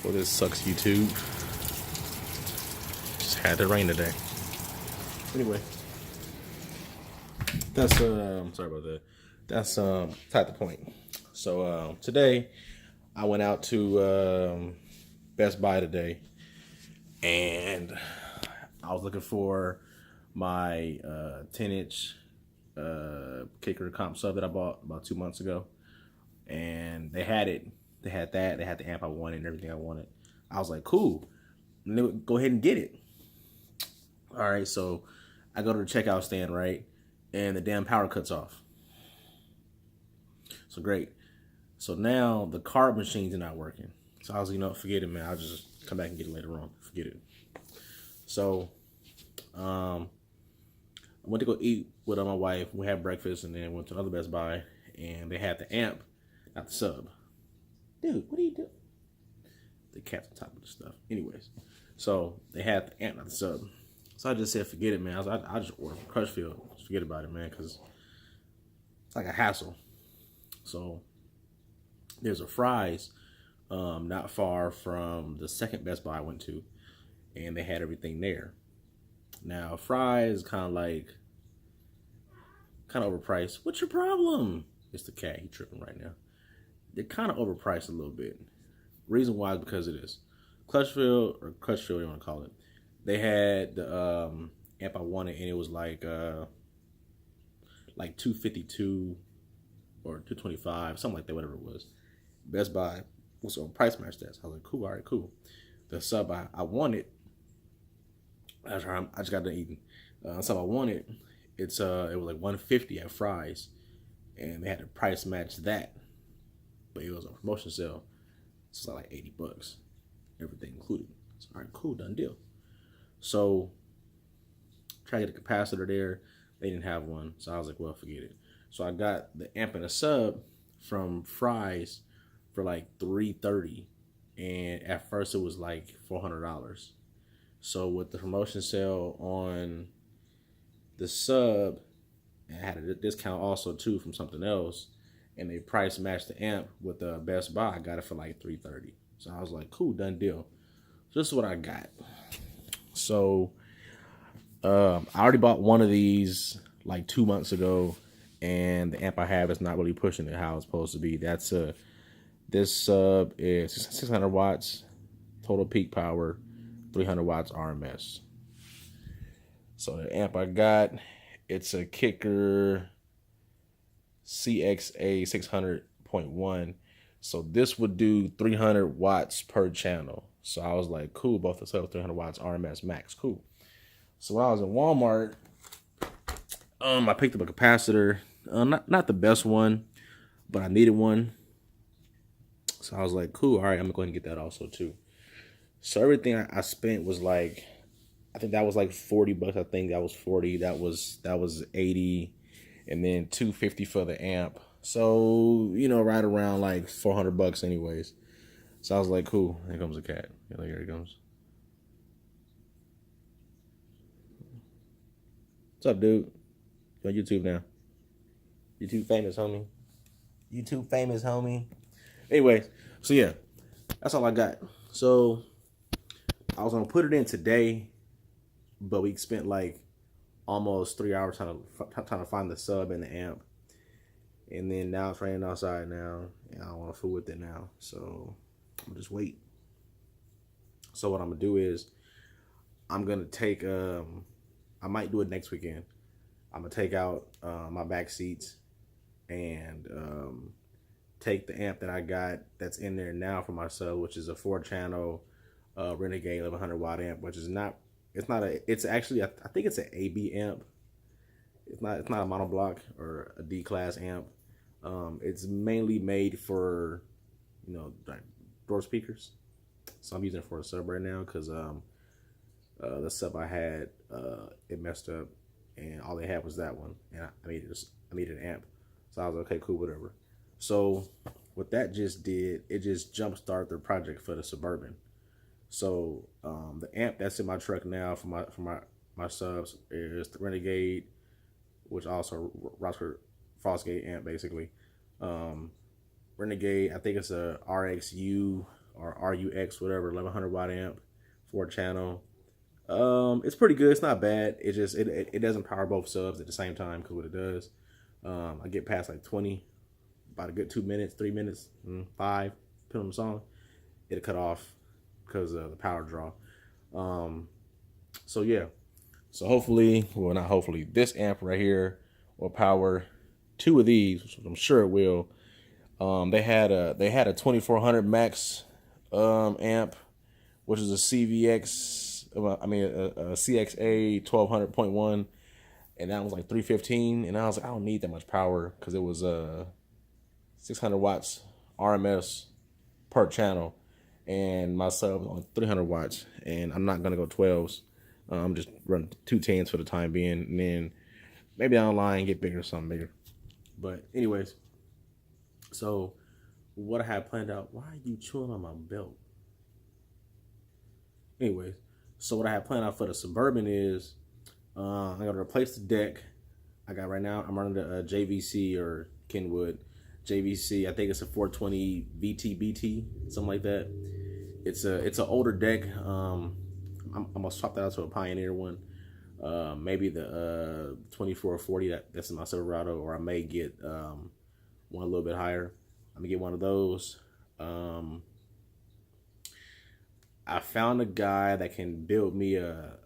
Well, this sucks, YouTube. Just had to rain today. Anyway, that's sorry about that. That's beside the point. So today I went out to Best Buy today, and I was looking for my 10-inch kicker comp sub that I bought about 2 months ago, and they had it. They had that. They had the amp I wanted and everything I wanted. I was like, cool. Go ahead and get it. All right, so I go to the checkout stand, right, and the damn power cuts off. So great. So now the card machines are not working. So I was, forget it, man. I'll just come back and get it later on. Forget it. So I went to go eat with my wife. We had breakfast and then went to another Best Buy, and they had the amp, not the sub. Dude, what are you doing? The cat's on top of the stuff. Anyways, so they had the amp, not the sub. So I just said, forget it, man. I just ordered from Crushfield. Just forget about it, man, because it's like a hassle. So there's a Fry's not far from the second Best Buy I went to, and they had everything there. Now, Fry's is kind of overpriced. What's your problem? It's the cat. He's tripping right now. They're kind of overpriced a little bit. Reason why is because of this. Crushfield, you want to call it. They had the amp I wanted, and it was like 252 or 225, something like that, whatever it was. Best Buy was on price match that. So I was like, cool, all right, cool. The sub I wanted, I just got done eating. Sub I wanted, it was like 150 at Fry's, and they had to price match that, but it was a promotion sale. So it's like $80, everything included. So all right, cool, done deal. So try to get a capacitor there. They didn't have one, so I was like, well, forget it. So I got the amp and a sub from Fry's for like $330, and at first it was like $400. So with the promotion sale on the sub, and I had a discount also too from something else, and they price matched the amp with the Best Buy, I got it for like $330. So I was like, cool, done deal. So this is what I got. So I already bought one of these like 2 months ago, and the amp I have is not really pushing it how it's supposed to be. This sub is 600 watts total peak power, 300 watts RMS. So the amp I got, it's a Kicker CXA 600.1. So this would do 300 watts per channel. So I was like, cool, both the sub 300 watts RMS max, cool. So when I was in Walmart, I picked up a capacitor, not the best one, but I needed one. So I was like, cool, all right, I'm gonna go ahead and get that also too. So everything I spent was like, I think that was like $40. I think that was 40. That was 80, and then $250 for the amp. So right around like $400 anyways. So I was like, cool. Here comes the cat. Here he comes. What's up, dude? You're on YouTube now. YouTube famous, homie. YouTube famous, homie. Anyway, so yeah, that's all I got. So I was gonna put it in today, but we spent like almost 3 hours trying to find the sub and the amp, and then now it's raining outside now, and I don't want to fool with it now. So I'm just wait. So what I'm gonna do is I'm gonna take I might do it next weekend. I'm gonna take out my back seats and take the amp that I got that's in there now for my sub, which is a 4-channel Renegade 1100 watt amp, which is it's actually I think it's an AB amp. It's not a monoblock or a D class amp. It's mainly made for like door speakers. So I'm using it for a sub right now because the sub I had it messed up, and all they had was that one, and I needed an amp. So I was like, okay, cool, whatever. So what that just did, it just jump started the project for the Suburban. So the amp that's in my truck now for my subs is the Renegade, which also Rockford Fosgate amp basically. Renegade, I think it's a RXU or RUX, whatever, 1100 watt amp, 4 channel. It's pretty good. It's not bad. It just it doesn't power both subs at the same time, because what it does, I get past like 20, about a good 2 minutes, 3 minutes, 5, depending on the song, it'll cut off because of the power draw. So yeah, so hopefully, well, not hopefully, this amp right here will power 2 of these, which I'm sure it will. They had a 2400 max amp, which is a CVX. I mean a CXA 1200.1, and that was like 315. And I was like, I don't need that much power, because it was 600 watts RMS per channel, and my sub on 300 watts, and I'm not gonna go 12s. I'm just running 210s for the time being, and then maybe down the line get bigger, something bigger. But anyways, so what I had planned out. Why are you chewing on my belt? Anyways, so what I had planned out for the Suburban is I'm gonna replace the deck. I got right now. I'm running the JVC or Kenwood JVC. I think it's a 420 VTBT, something like that. It's an older deck. I'm gonna swap that out to a Pioneer one. Maybe the 2440 that's in my Silverado, or I may get one a little bit higher. I'm gonna get one of those. I found a guy that can build me a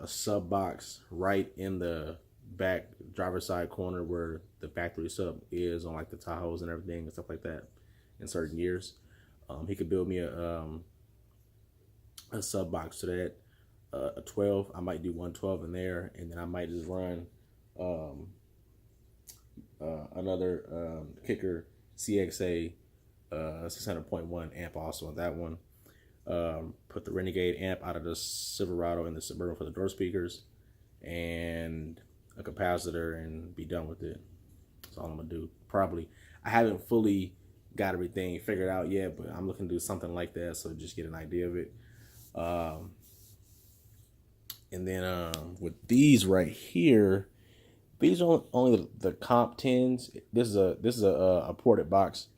sub box right in the back driver's side corner where the factory sub is, on like the Tahoes and everything and stuff like that in certain years. He could build me a sub box to that, a 12. I might do 112 in there, and then I might just run another Kicker CXA 600.1 amp also on that one. Put the Renegade amp out of the Silverado in the Suburban for the door speakers, and a capacitor, and be done with it. That's all I'm gonna do. Probably. I haven't fully got everything figured out yet, but I'm looking to do something like that, so just get an idea of it. And then with these right here, these are only the comp 10s. This is a ported box.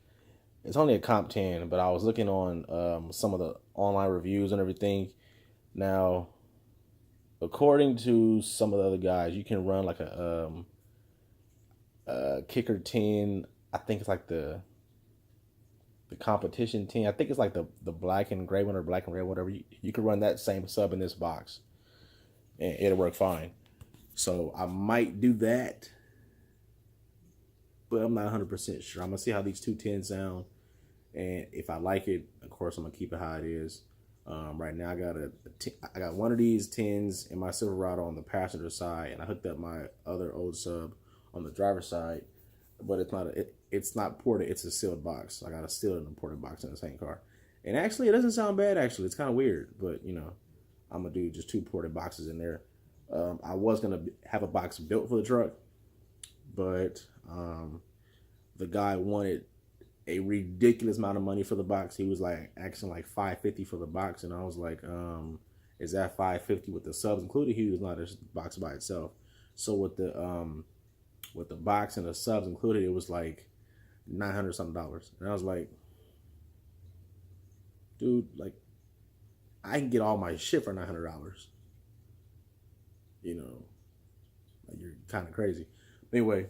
It's only a comp 10, but I was looking on some of the online reviews and everything. Now, according to some of the other guys, you can run like a Kicker 10. I think it's like the competition 10. I think it's like the black and gray one, or black and red, whatever. You can run that same sub in this box, and it'll work fine. So I might do that, but I'm not 100% sure. I'm gonna see how these 210s sound, and if I like it, of course I'm gonna keep it how it is. Right now I got one of these 10s in my Silverado on the passenger side, and I hooked up my other old sub on the driver's side, but it's not ported. It's a sealed box. So I got a sealed and a ported box in the same car, and actually it doesn't sound bad. Actually, it's kind of weird, but you know, I'm gonna do just 2 ported boxes in there. I was gonna have a box built for the truck, but the guy wanted a ridiculous amount of money for the box. He was like asking like $550 for the box, and I was like, is that $550 with the subs included? He was not a box by itself. So with the box and the subs included, it was like $900 something, and I was like, dude, like I can get all my shit for $900. You know, like, you're kind of crazy. Anyway,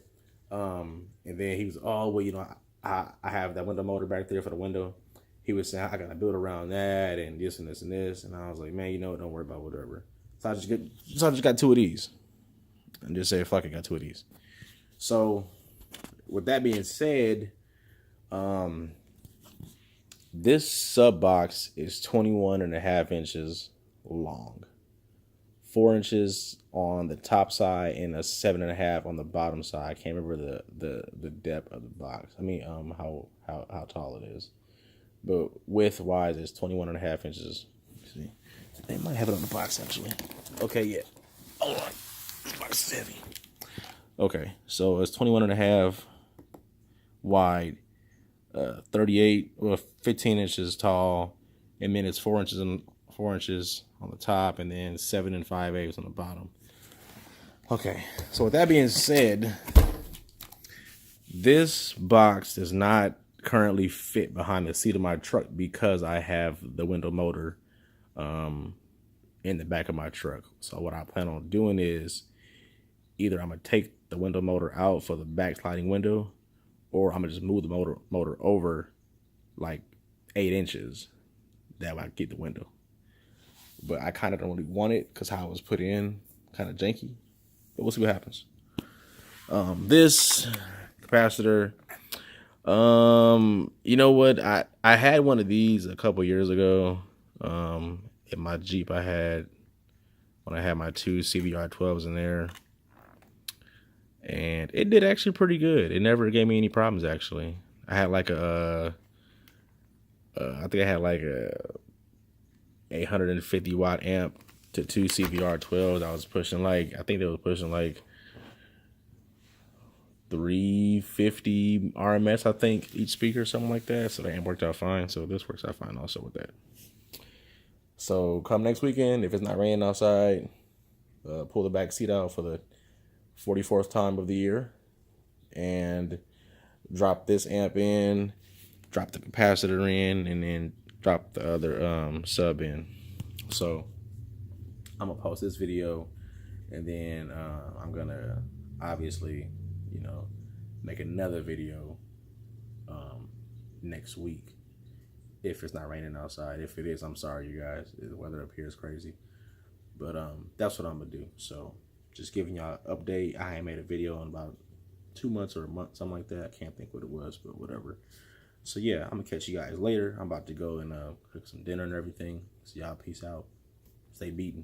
and then he was, oh well, you know, I have that window motor back there for the window. He was saying I gotta build around that and this and this and this, and I was like, man, you know what? Don't worry about whatever. So I just got 2 of these, and just say fuck it, got 2 of these. So with that being said, this sub box is 21.5 inches long, 4 inches on the top side and a 7.5 on the bottom side. I can't remember the depth of the box. I mean, how tall it is, but width wise, it's 21.5 inches. Let's see, they might have it on the box actually. Okay, yeah. Oh, this box is heavy. Okay, so it's 21.5 wide, 38 or 15 inches tall, and then it's 4 inches on the top, and then 7 5/8 on the bottom. Okay, so with that being said, this box does not currently fit behind the seat of my truck because I have the window motor in the back of my truck. So what I plan on doing is either I'm gonna take the window motor out for the back sliding window, or I'm gonna just move the motor over like 8 inches. That way I can get the window. But I kind of don't really want it because how it was put in, kind of janky. But we'll see what happens. This capacitor, you know what? I had one of these a couple years ago. In my Jeep I had, when I had my 2 CVR12s in there. And it did actually pretty good. It never gave me any problems, actually. I had like I think I had like a 850 watt amp to 2 CVR12s. I was pushing like, I think they were pushing like 350 RMS, I think, each speaker, something like that. So that amp worked out fine. So this works out fine also with that. So come next weekend, if it's not raining outside, pull the back seat out for the 44th time of the year and drop this amp in, drop the capacitor in, and then drop the other sub in. So I'm gonna post this video, and then I'm gonna obviously, you know, make another video next week if it's not raining outside. If it is, I'm sorry, you guys. The weather up here is crazy, but that's what I'm gonna do. So just giving y'all an update. I ain't made a video in about 2 months or a month, something like that. I can't think what it was, but whatever. So yeah, I'm gonna catch you guys later. I'm about to go and cook some dinner and everything. So y'all peace out. Stay beaten.